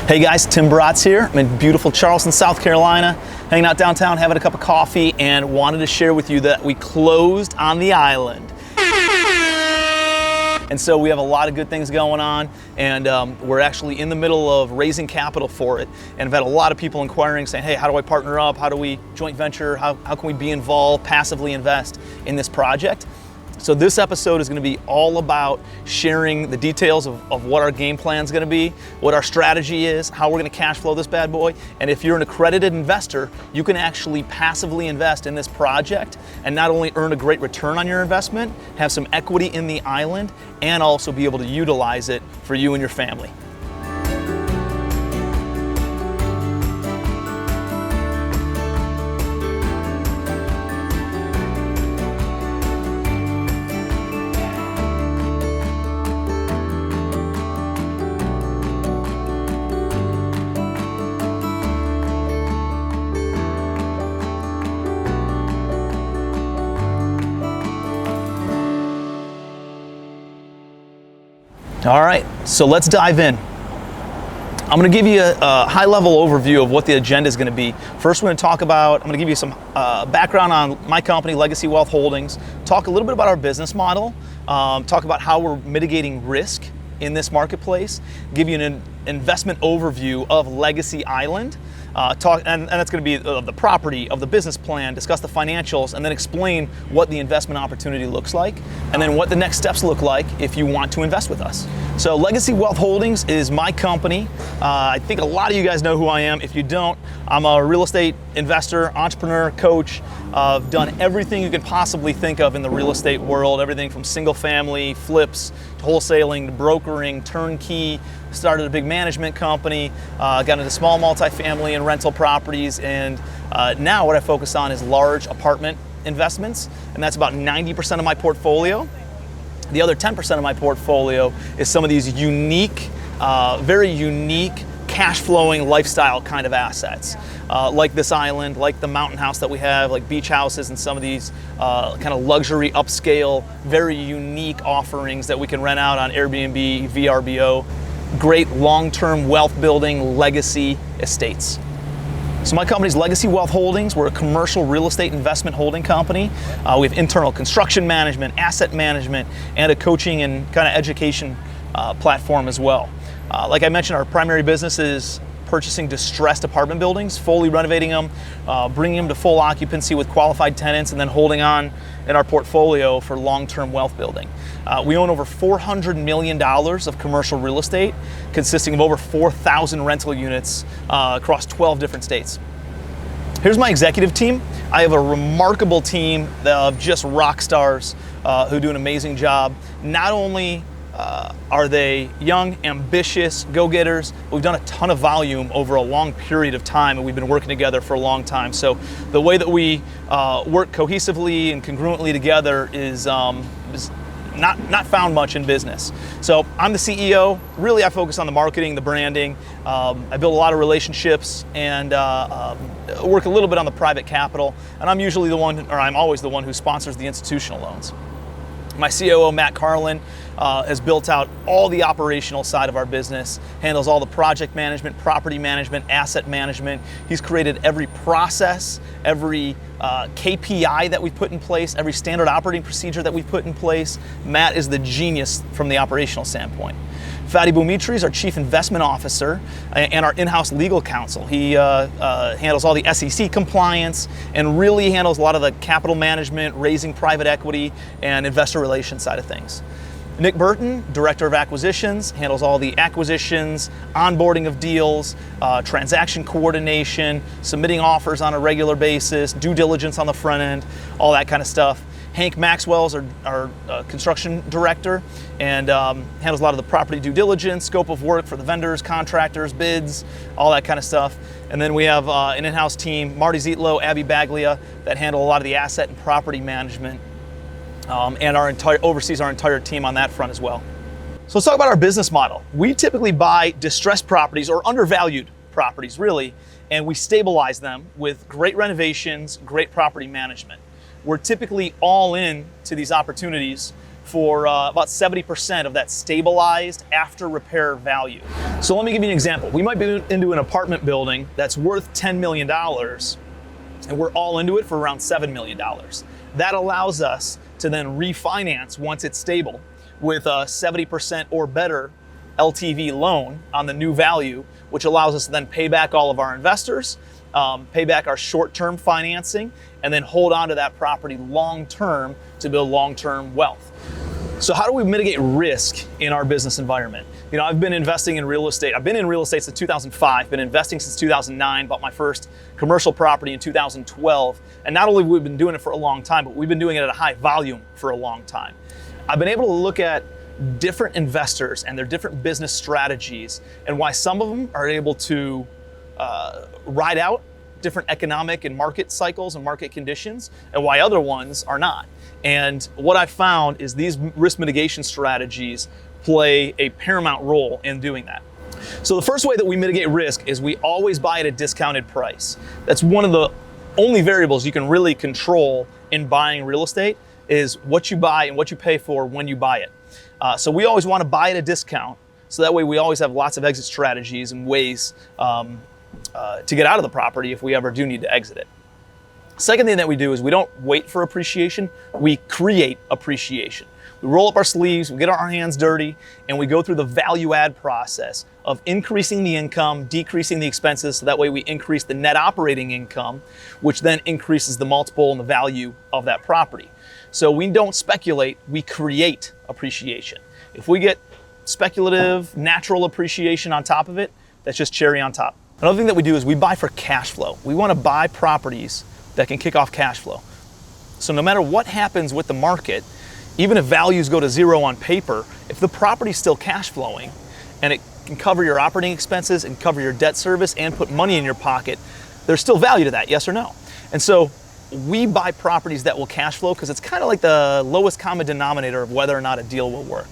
Hey guys, Tim Bratz here. I'm in beautiful Charleston, South Carolina, hanging out downtown, having a cup of coffee, and wanted to share with you that we closed on the island. And so we have a lot of good things going on, and we're actually in the middle of raising capital for it. And I've had a lot of people inquiring, saying, hey, how do I partner up? How do we joint venture? How can we be involved, passively invest in this project? So this episode is going to be all about sharing the details of what our game plan is going to be, what our strategy is, how we're going to cash flow this bad boy. And if you're an accredited investor, you can actually passively invest in this project and not only earn a great return on your investment, have some equity in the island, and also be able to utilize it for you and your family. All right, so let's dive in. I'm going to give you a high-level overview of what the agenda is going to be. First, we're going to talk about, I'm going to give you some background on my company, Legacy Wealth Holdings, talk a little bit about our business model, talk about how we're mitigating risk in this marketplace, give you an investment overview of Legacy Island, and that's going to be the property, of the business plan, discuss the financials, and then explain what the investment opportunity looks like, and then what the next steps look like if you want to invest with us. So Legacy Wealth Holdings is my company. I think a lot of you guys know who I am. If you don't, I'm a real estate investor, entrepreneur, coach. I've done everything you can possibly think of in the real estate world, everything from single family, flips, to wholesaling, to brokering, turnkey, started a big management company, got into small multifamily and rental properties, and now what I focus on is large apartment investments, and that's about 90% of my portfolio. The other 10% of my portfolio is some of these unique, very unique, cash flowing lifestyle kind of assets, like this island, like the mountain house that we have, like beach houses, and some of these kind of luxury, upscale, very unique offerings that we can rent out on Airbnb, VRBO. Great long-term wealth building legacy estates. So my company's Legacy Wealth Holdings. We're a commercial real estate investment holding company. We have internal construction management, asset management, and a coaching and kind of education platform as well. Like I mentioned, our primary business is purchasing distressed apartment buildings, fully renovating them, bringing them to full occupancy with qualified tenants, and then holding on in our portfolio for long-term wealth building. We own over $400 million of commercial real estate, consisting of over 4,000 rental units across 12 different states. Here's my executive team. I have a remarkable team of just rock stars who do an amazing job. Not only are they young, ambitious, go-getters? We've done a ton of volume over a long period of time, and we've been working together for a long time. So the way that we work cohesively and congruently together is not found much in business. So I'm the CEO. Really, I focus on the marketing, the branding. I build a lot of relationships and work a little bit on the private capital. And I'm usually the one, or I'm always the one who sponsors the institutional loans. My COO, Matt Carlin, has built out all the operational side of our business, handles all the project management, property management, asset management. He's created every process, every KPI that we've put in place, every standard operating procedure that we've put in place. Matt is the genius from the operational standpoint. Fadi Boumitri is our Chief Investment Officer and our in-house legal counsel. He handles all the SEC compliance and really handles a lot of the capital management, raising private equity, and investor relations side of things. Nick Burton, Director of Acquisitions, handles all the acquisitions, onboarding of deals, transaction coordination, submitting offers on a regular basis, due diligence on the front end, all that kind of stuff. Hank Maxwell is our construction director and handles a lot of the property due diligence, scope of work for the vendors, contractors, bids, all that kind of stuff. And then we have an in-house team, Marty Zietlow, Abby Baglia, that handle a lot of the asset and property management and oversees our entire team on that front as well. So let's talk about our business model. We typically buy distressed properties or undervalued properties, really, and we stabilize them with great renovations, great property management. We're typically all in to these opportunities for about 70% of that stabilized after repair value. So let me give you an example. We might be into an apartment building that's worth $10 million, and we're all into it for around $7 million. That allows us to then refinance once it's stable with a 70% or better LTV loan on the new value, which allows us to then pay back all of our investors, pay back our short-term financing, and then hold on to that property long-term to build long-term wealth. So how do we mitigate risk in our business environment? You know, I've been investing in real estate. I've been in real estate since 2005, been investing since 2009, bought my first commercial property in 2012. And not only have we been doing it for a long time, but we've been doing it at a high volume for a long time. I've been able to look at different investors and their different business strategies and why some of them are able to ride out different economic and market cycles and market conditions, and why other ones are not. And what I found is these risk mitigation strategies play a paramount role in doing that. So the first way that we mitigate risk is we always buy at a discounted price. That's one of the only variables you can really control in buying real estate, is what you buy and what you pay for when you buy it. So we always want to buy at a discount, so that way we always have lots of exit strategies and ways to get out of the property if we ever do need to exit it. Second thing that we do is we don't wait for appreciation, we create appreciation. We roll up our sleeves, we get our hands dirty, and we go through the value add process of increasing the income, decreasing the expenses, so that way we increase the net operating income, which then increases the multiple and the value of that property. So we don't speculate, we create appreciation. If we get speculative, natural appreciation on top of it, that's just cherry on top. Another thing that we do is we buy for cash flow. We want to buy properties that can kick off cash flow. So no matter what happens with the market, even if values go to zero on paper, if the property's still cash flowing and it can cover your operating expenses and cover your debt service and put money in your pocket, there's still value to that, yes or no? And so we buy properties that will cash flow because it's kind of like the lowest common denominator of whether or not a deal will work.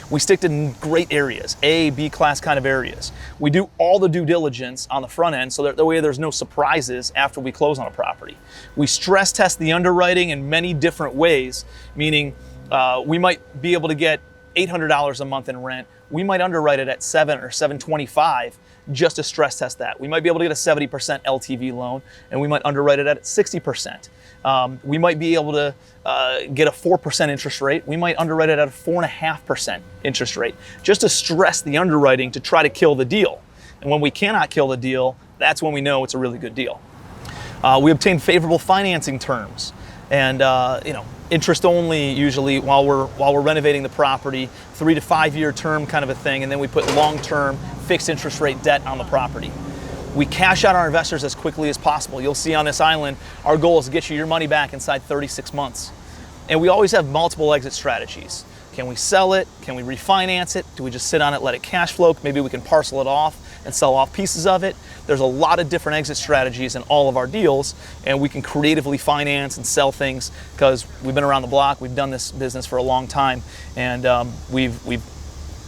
We stick to great areas, A, B class kind of areas. We do all the due diligence on the front end so that way there's no surprises after we close on a property. We stress test the underwriting in many different ways, meaning we might be able to get $800 a month in rent. We might underwrite it at $700 or $725 just to stress test that. We might be able to get a 70% LTV loan, and we might underwrite it at 60%. We might be able to get a 4% interest rate. We might underwrite it at a 4.5% interest rate, just to stress the underwriting to try to kill the deal. And when we cannot kill the deal, that's when we know it's a really good deal. We obtain favorable financing terms, and interest only usually while we're renovating the property, 3 to 5 year term kind of a thing, and then we put long-term fixed interest rate debt on the property. We cash out our investors as quickly as possible. You'll see on this island, our goal is to get you your money back inside 36 months. And we always have multiple exit strategies. Can we sell it? Can we refinance it? Do we just sit on it, let it cash flow? Maybe we can parcel it off and sell off pieces of it. There's a lot of different exit strategies in all of our deals, and we can creatively finance and sell things because we've been around the block, we've done this business for a long time, and we've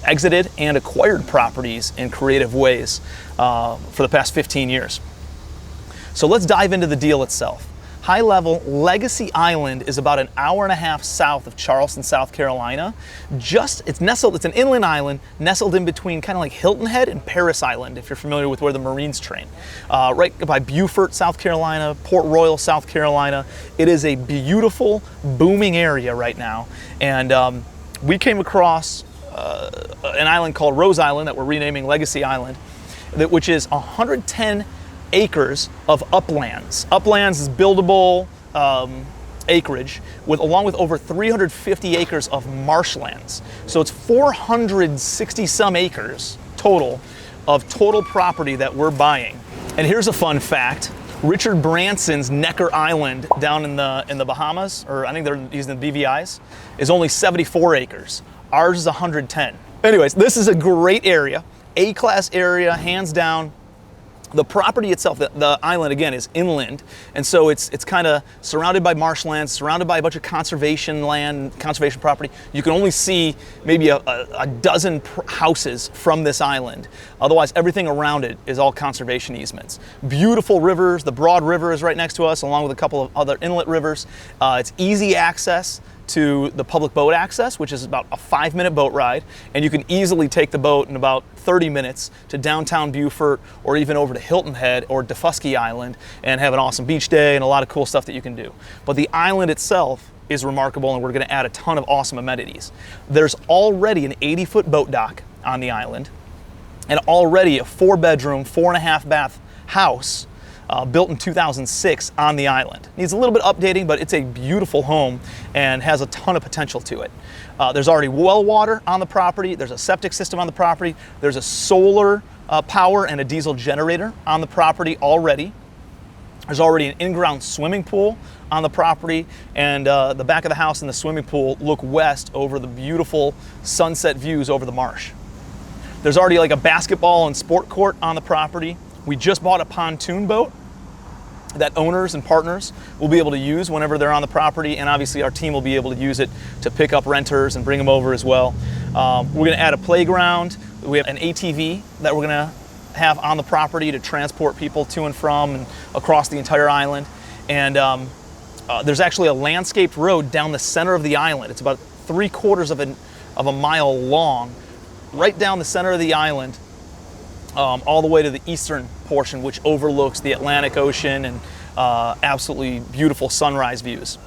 exited and acquired properties in creative ways for the past 15 years. So let's dive into the deal itself. High level, Legacy Island is about an hour and a half south of Charleston, South Carolina. It's an inland island nestled in between kind of like Hilton Head and Paris Island, if you're familiar with where the Marines train. Right by Beaufort, South Carolina, Port Royal, South Carolina. It is a beautiful, booming area right now. And we came across an island called Rose Island that we're renaming Legacy Island, which is 110 acres of uplands. Uplands is buildable acreage along with over 350 acres of marshlands. So it's 460 some acres total of total property that we're buying. And here's a fun fact. Richard Branson's Necker Island down in the Bahamas, or I think they're using the BVIs, is only 74 acres. Ours is 110. Anyways, this is a great area, A-class area, hands down. The property itself, the island again, is inland, and so it's kind of surrounded by marshlands, surrounded by a bunch of conservation land, conservation property. You can only see maybe a dozen houses from this island. Otherwise, everything around it is all conservation easements. Beautiful rivers. The Broad River is right next to us, along with a couple of other inlet rivers. It's easy access to the public boat access, which is about a 5-minute boat ride, and you can easily take the boat in about 30 minutes to downtown Beaufort or even over to Hilton Head or Defusky Island and have an awesome beach day and a lot of cool stuff that you can do. But the island itself is remarkable, and we're going to add a ton of awesome amenities. There's already an 80-foot boat dock on the island, and already a 4-bedroom, 4.5-bath house built in 2006 on the island. Needs a little bit updating, but it's a beautiful home and has a ton of potential to it. There's already well water on the property. There's a septic system on the property. There's a solar power and a diesel generator on the property already. There's already an in-ground swimming pool on the property, and the back of the house and the swimming pool look west over the beautiful sunset views over the marsh. There's already like a basketball and sport court on the property. We just bought a pontoon boat that owners and partners will be able to use whenever they're on the property, and obviously our team will be able to use it to pick up renters and bring them over as well. We're going to add a playground. We have an ATV that we're going to have on the property to transport people to and from and across the entire island. And there's actually a landscaped road down the center of the island. It's about 3/4 of a mile long, right down the center of the island, all the way to the eastern portion, which overlooks the Atlantic Ocean and absolutely beautiful sunrise views.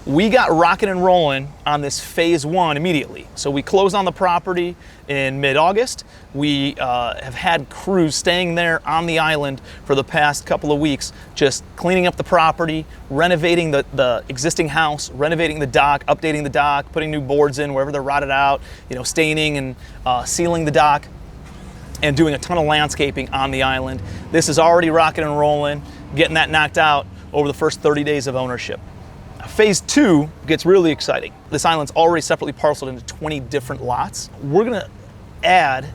We got rocking and rolling on this phase 1 immediately. So we closed on the property in mid-August. We have had crews staying there on the island for the past couple of weeks, just cleaning up the property, renovating the existing house, renovating the dock, updating the dock, putting new boards in wherever they're rotted out, staining and sealing the dock, and doing a ton of landscaping on the island. This is already rocking and rolling, getting that knocked out over the first 30 days of ownership. Phase 2 gets really exciting. This island's already separately parceled into 20 different lots. We're gonna add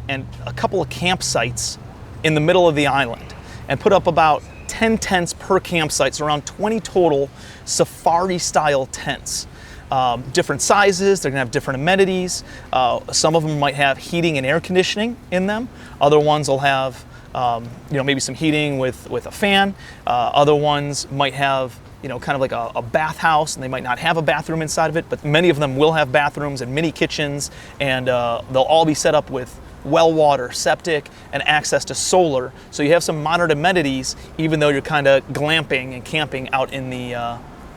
a couple of campsites in the middle of the island and put up about 10 tents per campsite, so around 20 total safari-style tents. Different sizes, they're gonna have different amenities. Some of them might have heating and air conditioning in them. Other ones will have maybe some heating with a fan. Other ones might have kind of like a bathhouse, and they might not have a bathroom inside of it, but many of them will have bathrooms and mini kitchens, and they'll all be set up with well water, septic, and access to solar. So you have some modern amenities, even though you're kind of glamping and camping out in the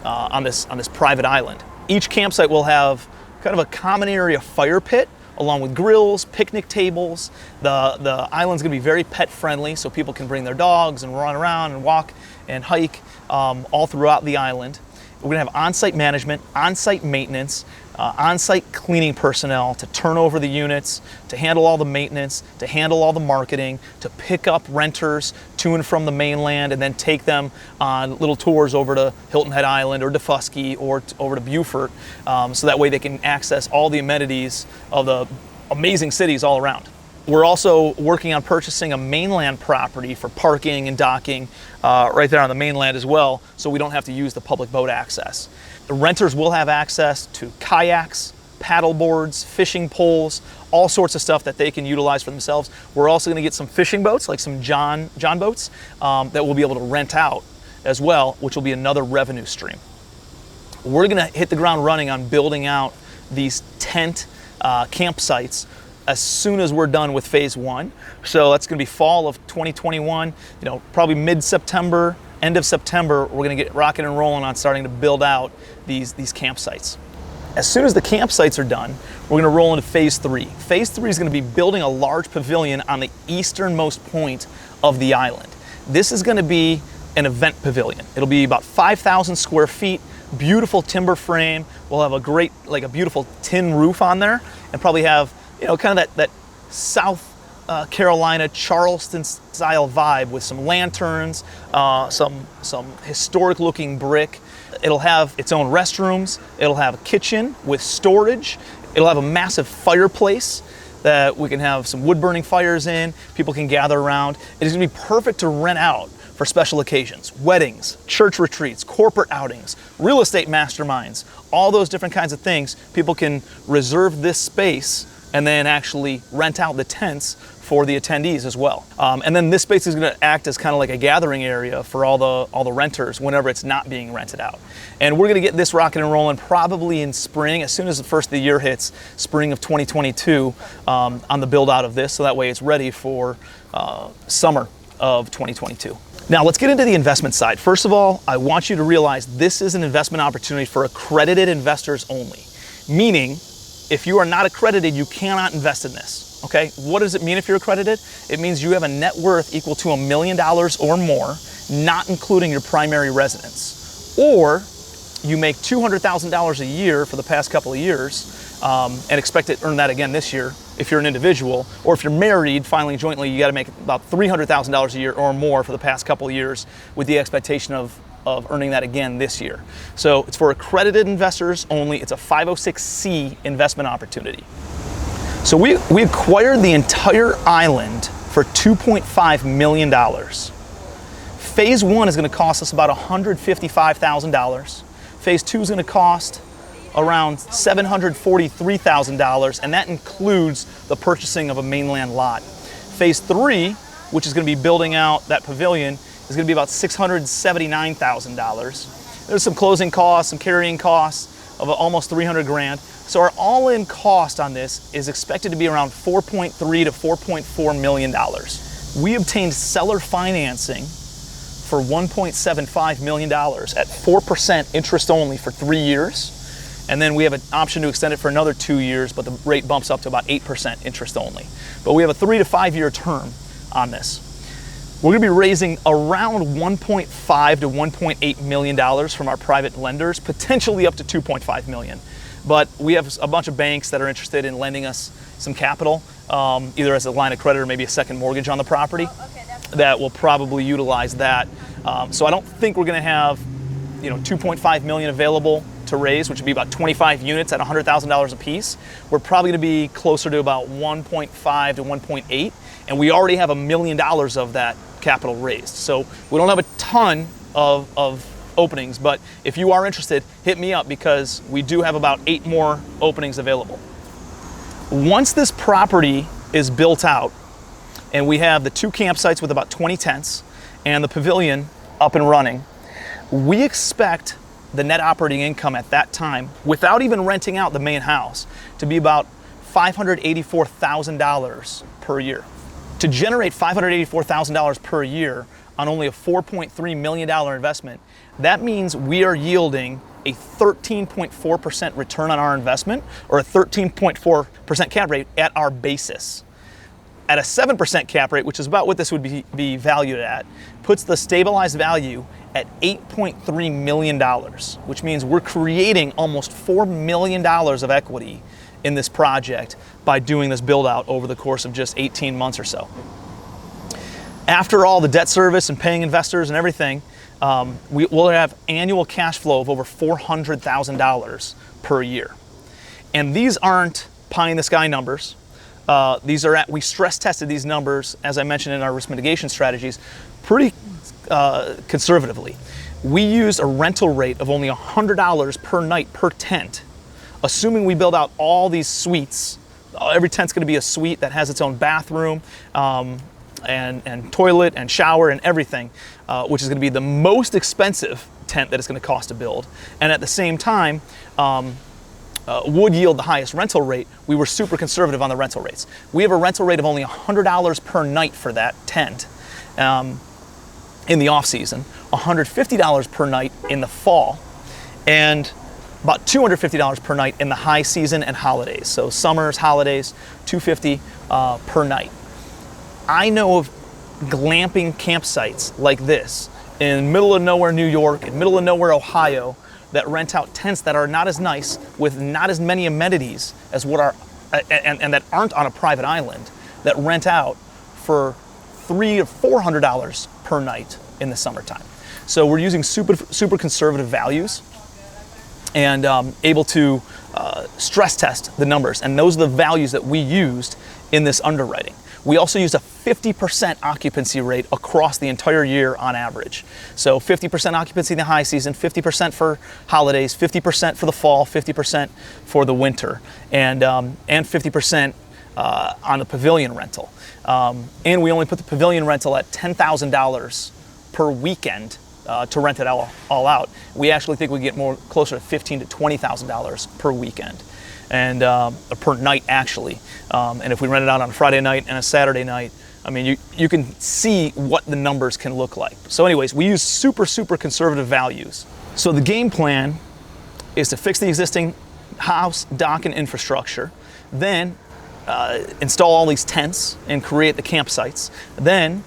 on this private island. Each campsite will have kind of a common area fire pit, along with grills, picnic tables. The island's gonna be very pet friendly, so people can bring their dogs and run around and walk and hike all throughout the island. We're gonna have on-site management, on-site maintenance, on-site cleaning personnel to turn over the units, to handle all the maintenance, to handle all the marketing, to pick up renters to and from the mainland, and then take them on little tours over to Hilton Head Island or Defusky or over to Beaufort, so that way they can access all the amenities of the amazing cities all around. We're also working on purchasing a mainland property for parking and docking right there on the mainland as well, so we don't have to use the public boat access. The renters will have access to kayaks, paddle boards, fishing poles, all sorts of stuff that they can utilize for themselves. We're also going to get some fishing boats, like some John boats, that we'll be able to rent out as well, which will be another revenue stream. We're going to hit the ground running on building out these tent campsites as soon as we're done with phase 1. So that's gonna be fall of 2021, probably mid-September, end of September, we're gonna get rocking and rolling on starting to build out these campsites. As soon as the campsites are done, we're gonna roll into phase 3. Phase 3 is gonna be building a large pavilion on the easternmost point of the island. This is gonna be an event pavilion. It'll be about 5,000 square feet, beautiful timber frame. We'll have a beautiful tin roof on there, and probably have kind of that South Carolina Charleston style vibe with some lanterns, some historic looking brick. It'll have its own restrooms. It'll have a kitchen with storage. It'll have a massive fireplace that we can have some wood burning fires in. People can gather around. It is gonna be perfect to rent out for special occasions, weddings, church retreats, corporate outings, real estate masterminds, all those different kinds of things. People can reserve this space and then actually rent out the tents for the attendees as well. And then this space is going to act as kind of like a gathering area for all the renters whenever it's not being rented out. And we're going to get this rocking and rolling probably in spring, as soon as the first of the year hits, spring of 2022, on the build out of this, so that way it's ready for summer of 2022. Now let's get into the investment side. First of all, I want you to realize this is an investment opportunity for accredited investors only, meaning if you are not accredited, you cannot invest in this. Okay, what does it mean if you're accredited? It means you have a net worth equal to $1 million or more, not including your primary residence. Or you make $200,000 a year for the past couple of years and expect to earn that again this year if you're an individual. Or if you're married, filing jointly, you got to make about $300,000 a year or more for the past couple of years with the expectation of earning that again this year. So it's for accredited investors only. It's a 506c investment opportunity. So we acquired the entire island for $2.5 million. Phase 1 is going to cost us about $155,000. Phase 2 is going to cost around $743,000, and that includes the purchasing of a mainland lot. Phase 3, which is going to be building out that pavilion, is going to be about $679,000. There's some closing costs, some carrying costs of almost 300 grand. So our all-in cost on this is expected to be around $4.3 to $4.4 million. We obtained seller financing for $1.75 million at 4% interest only for 3 years. And then we have an option to extend it for another 2 years, but the rate bumps up to about 8% interest only. But we have a 3 to 5 year term on this. We're going to be raising around $1.5 to $1.8 million from our private lenders, potentially up to $2.5 million. But we have a bunch of banks that are interested in lending us some capital, either as a line of credit or maybe a second mortgage on the property, that will probably utilize that. So I don't think we're going to have, $2.5 million available to raise, which would be about 25 units at $100,000 a piece. We're probably going to be closer to about 1.5 to 1.8, and we already have $1 million of that capital raised. So we don't have a ton of openings, but if you are interested, hit me up because we do have about 8 more openings available. Once this property is built out and we have the 2 campsites with about 20 tents and the pavilion up and running, we expect the net operating income at that time, without even renting out the main house, to be about $584,000 per year. To generate $584,000 per year on only a $4.3 million investment, that means we are yielding a 13.4% return on our investment, or a 13.4% cap rate at our basis. At a 7% cap rate, which is about what this would be valued at, puts the stabilized value at $8.3 million, which means we're creating almost $4 million of equity in this project by doing this build out over the course of just 18 months or so. After all the debt service and paying investors and everything, we will have annual cash flow of over $400,000 per year. And these aren't pie in the sky numbers. We stress tested these numbers, as I mentioned in our risk mitigation strategies, pretty conservatively. We used a rental rate of only $100 per night per tent, assuming we build out all these suites. Every tent's going to be a suite that has its own bathroom and toilet and shower and everything, which is going to be the most expensive tent that it's going to cost to build. And at the same time, would yield the highest rental rate. We were super conservative on the rental rates. We have a rental rate of only $100 per night for that tent in the off season, $150 per night in the fall, and about $250 per night in the high season and holidays. So summers, holidays, $250 per night. I know of glamping campsites like this in middle of nowhere New York, in middle of nowhere Ohio, that rent out tents that are not as nice, with not as many amenities as what are, and that aren't on a private island, that rent out for $300 to $400 per night in the summertime. So we're using super conservative values and able to stress test the numbers, and those are the values that we used in this underwriting. We also used a 50% occupancy rate across the entire year on average. So 50% occupancy in the high season, 50% for holidays, 50% for the fall, 50% for the winter, and 50% on the pavilion rental. And we only put the pavilion rental at $10,000 per weekend to rent it all out. We actually think we get more closer to $15,000 to $20,000 per weekend, and per night actually. And if we rent it out on a Friday night and a Saturday night, I mean, you can see what the numbers can look like. So anyways, we use super conservative values. So the game plan is to fix the existing house, dock, and infrastructure, then install all these tents and create the campsites, then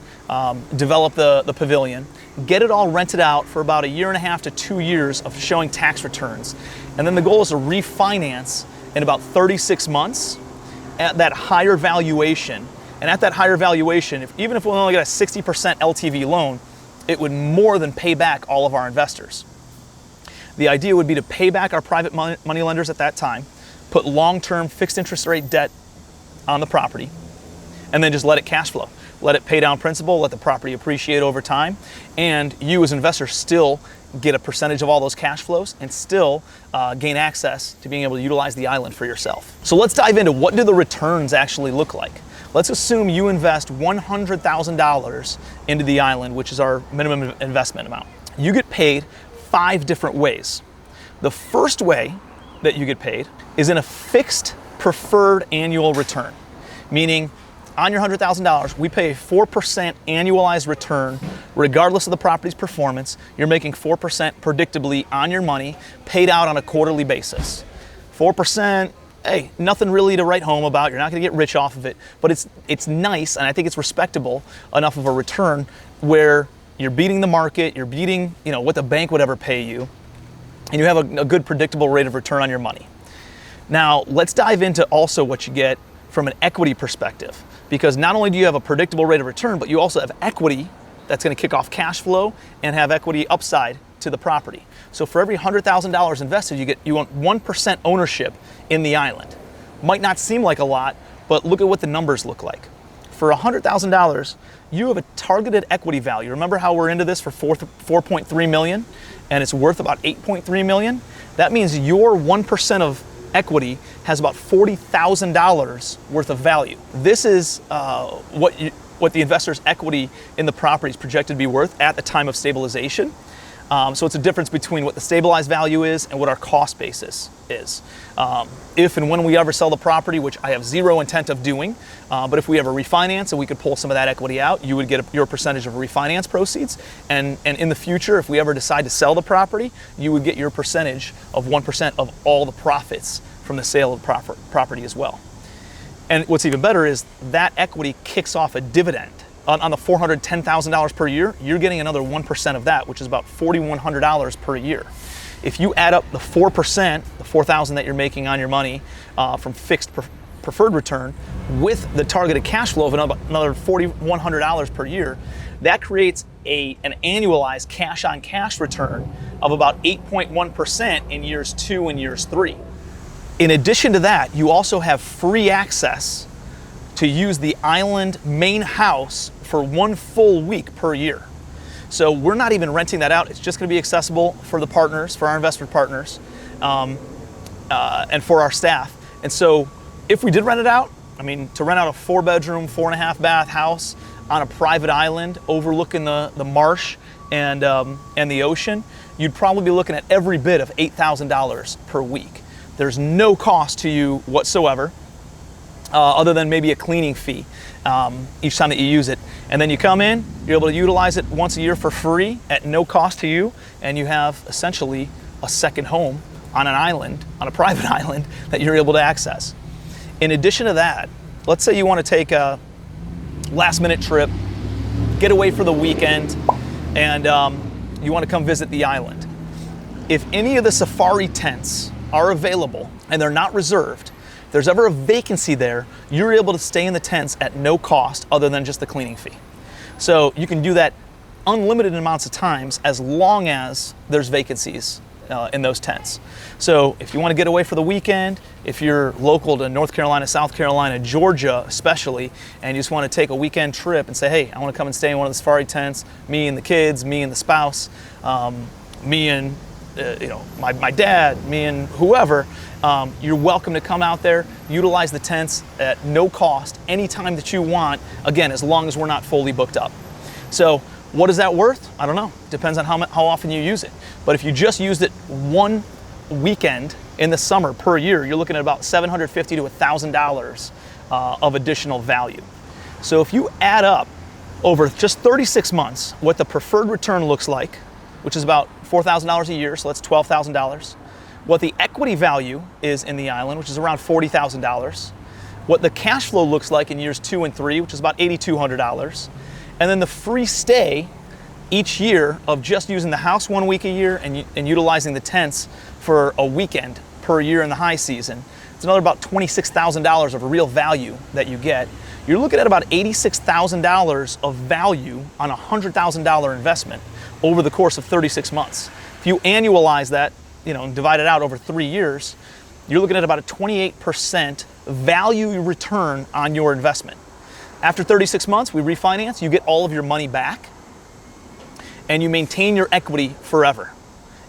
develop the pavilion, get it all rented out for about 1.5 to 2 years of showing tax returns. And then the goal is to refinance in about 36 months at that higher valuation. And at that higher valuation, even if we only get a 60% LTV loan, it would more than pay back all of our investors. The idea would be to pay back our private money lenders at that time, put long-term fixed interest rate debt on the property, and then just let it cash flow. Let it pay down principal, let the property appreciate over time, and you as investors still get a percentage of all those cash flows and still gain access to being able to utilize the island for yourself. So let's dive into what do the returns actually look like. Let's assume you invest $100,000 into the island, which is our minimum investment amount. You get paid 5 different ways. The first way that you get paid is in a fixed preferred annual return, meaning on your $100,000, we pay a 4% annualized return regardless of the property's performance. You're making 4% predictably on your money, paid out on a quarterly basis. 4%, hey, nothing really to write home about. You're not going to get rich off of it, but it's nice, and I think it's respectable enough of a return where you're beating the market, you're beating what the bank would ever pay you, and you have a good predictable rate of return on your money. Now, let's dive into also what you get from an equity perspective, because not only do you have a predictable rate of return, but you also have equity that's going to kick off cash flow and have equity upside to the property. So for every $100,000 invested, you want 1% ownership in the island. Might not seem like a lot, but look at what the numbers look like. For $100,000, you have a targeted equity value. Remember how we're into this for $4.3 million, and it's worth about $8.3 million? That means your 1% of equity has about $40,000 worth of value. This is what the investor's equity in the property is projected to be worth at the time of stabilization. So it's a difference between what the stabilized value is and what our cost basis is. If and when we ever sell the property, which I have zero intent of doing, but if we ever refinance and we could pull some of that equity out, you would get your percentage of refinance proceeds. And in the future, if we ever decide to sell the property, you would get your percentage of 1% of all the profits from the sale of the property as well. And what's even better is that equity kicks off a dividend. On the $410,000 per year, you're getting another 1% of that, which is about $4,100 per year. If you add up the 4%, the $4,000 that you're making on your money from fixed preferred return with the targeted cash flow of another $4,100 per year, that creates an annualized cash on cash return of about 8.1% in years 2 and years 3. In addition to that, you also have free access to use the island main house for 1 full week per year. So we're not even renting that out. It's just going to be accessible for the partners, for our investment partners, and for our staff. And so if we did rent it out, I mean, to rent out a 4-bedroom, 4.5 bath house on a private island overlooking the marsh and the ocean, you'd probably be looking at every bit of $8,000 per week. There's no cost to you whatsoever, other than maybe a cleaning fee each time that you use it. And then you come in, you're able to utilize it once a year for free at no cost to you, and you have essentially a second home on an island, on a private island that you're able to access. In addition to that, let's say you want to take a last-minute trip, get away for the weekend, and you want to come visit the island. If any of the safari tents are available and they're not reserved, if there's ever a vacancy there, you're able to stay in the tents at no cost other than just the cleaning fee. So you can do that unlimited amounts of times as long as there's vacancies in those tents. So if you want to get away for the weekend, if you're local to North Carolina, South Carolina, Georgia especially, and you just want to take a weekend trip and say, hey, I want to come and stay in one of the safari tents, me and the kids, me and the spouse, me and my dad, me and whoever, you're welcome to come out there, utilize the tents at no cost, anytime that you want, again, as long as we're not fully booked up. So what is that worth? I don't know. Depends on how often you use it. But if you just used it one weekend in the summer per year, you're looking at about $750 to $1,000 of additional value. So if you add up over just 36 months what the preferred return looks like, which is about $4,000 a year, so that's $12,000. What the equity value is in the island, which is around $40,000. What the cash flow looks like in years 2 and 3, which is about $8,200. And then the free stay each year of just using the house 1 week a year and utilizing the tents for a weekend per year in the high season. It's another about $26,000 of real value that you get. You're looking at about $86,000 of value on a $100,000 investment over the course of 36 months. If you annualize that, and divide it out over 3 years, you're looking at about a 28% value return on your investment. After 36 months, we refinance, you get all of your money back, and you maintain your equity forever.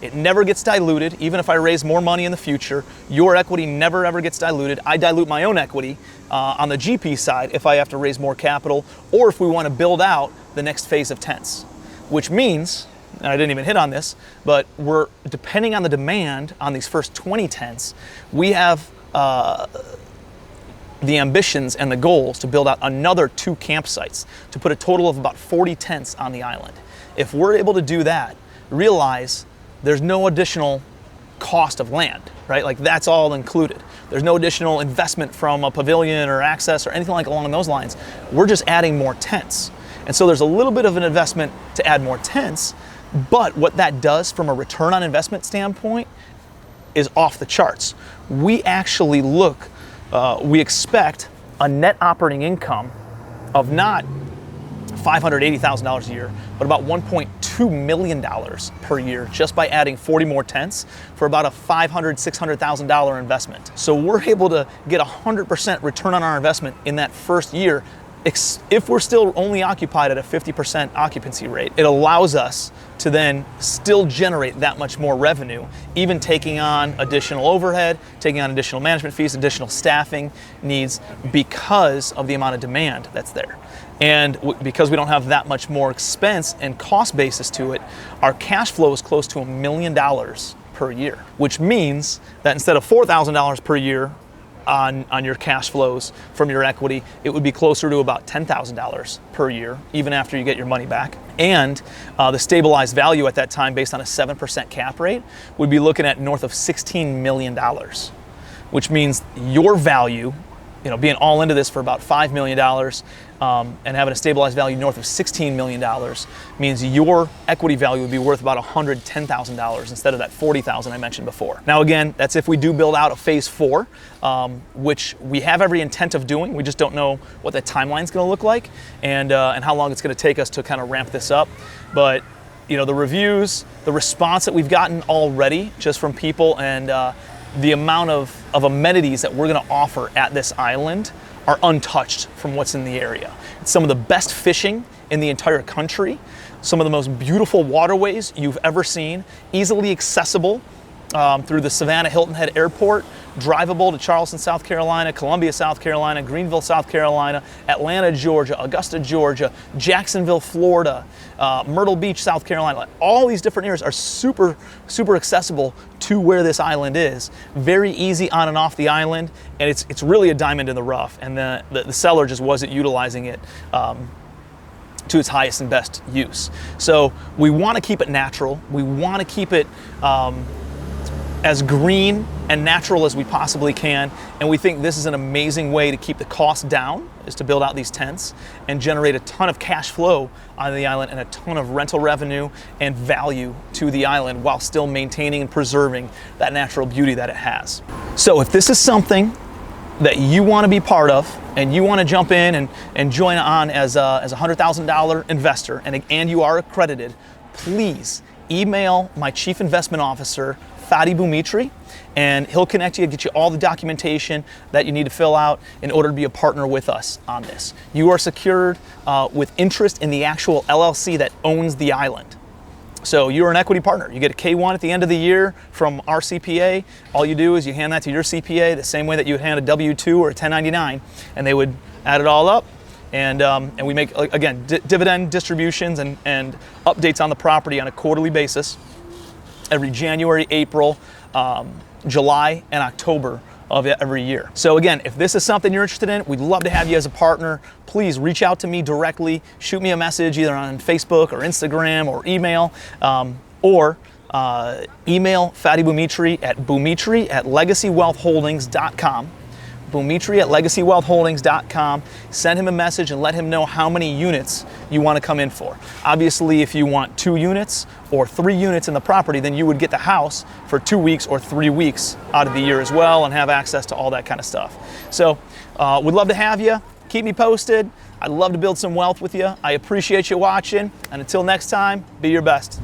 It never gets diluted. Even if I raise more money in the future, your equity never ever gets diluted. I dilute my own equity on the GP side if I have to raise more capital, or if we want to build out the next phase of tents, which means, and I didn't even hit on this, but we're depending on the demand on these first 20 tents, we have the ambitions and the goals to build out another 2 campsites to put a total of about 40 tents on the island. If we're able to do that, realize there's no additional cost of land, right? Like that's all included. There's no additional investment from a pavilion or access or anything like along those lines. We're just adding more tents. And so there's a little bit of an investment to add more tents, but what that does from a return on investment standpoint is off the charts. We actually we expect a net operating income of not $580,000 a year, but about $1.2 million per year just by adding 40 more tents for about a $500,000, $600,000 investment. So we're able to get 100% return on our investment in that first year. If we're still only occupied at a 50% occupancy rate, it allows us to then still generate that much more revenue, even taking on additional overhead, taking on additional management fees, additional staffing needs because of the amount of demand that's there. And because we don't have that much more expense and cost basis to it, our cash flow is close to $1 million per year, which means that instead of $4,000 per year on your cash flows from your equity, it would be closer to about $10,000 per year, even after you get your money back. And the stabilized value at that time, based on a 7% cap rate, would be looking at north of $16 million, which means your value, being all into this for about $5 million and having a stabilized value north of $16 million means your equity value would be worth about $110,000 instead of that $40,000 I mentioned before. Now again, that's if we do build out a phase 4, which we have every intent of doing. We just don't know what the timeline's going to look like and how long it's going to take us to kind of ramp this up. But the reviews, the response that we've gotten already just from people and the amount of amenities that we're going to offer at this island are untouched from what's in the area. It's some of the best fishing in the entire country, some of the most beautiful waterways you've ever seen, easily accessible through the Savannah Hilton Head Airport, drivable to Charleston, South Carolina, Columbia, South Carolina, Greenville, South Carolina, Atlanta, Georgia, Augusta, Georgia, Jacksonville, Florida, Myrtle Beach, South Carolina. All these different areas are super, super accessible to where this island is. Very easy on and off the island, and it's really a diamond in the rough, and the seller just wasn't utilizing it to its highest and best use. So we want to keep it natural. We want to keep it as green and natural as we possibly can, and we think this is an amazing way to keep the cost down, is to build out these tents and generate a ton of cash flow on the island and a ton of rental revenue and value to the island while still maintaining and preserving that natural beauty that it has. So if this is something that you want to be part of and you want to jump in and join on as a $100,000 investor and you are accredited, please email my Chief Investment Officer, Fadi Boumitri, and he'll connect you, get you all the documentation that you need to fill out in order to be a partner with us on this. You are secured with interest in the actual LLC that owns the island. So you're an equity partner. You get a K1 at the end of the year from our CPA. All you do is you hand that to your CPA the same way that you would hand a W-2 or a 1099, and they would add it all up. And we make, again, dividend distributions and updates on the property on a quarterly basis every January, April, July, and October of every year. So again, if this is something you're interested in, we'd love to have you as a partner. Please reach out to me directly. Shoot me a message either on Facebook or Instagram or email, or email Fadi Boumitri at legacywealthholdings.com. Boumitri at legacywealthholdings.com. Send him a message and let him know how many units you want to come in for. Obviously, if you want 2 units or 3 units in the property, then you would get the house for 2 weeks or 3 weeks out of the year as well and have access to all that kind of stuff. So we'd love to have you. Keep me posted. I'd love to build some wealth with you. I appreciate you watching. And until next time, be your best.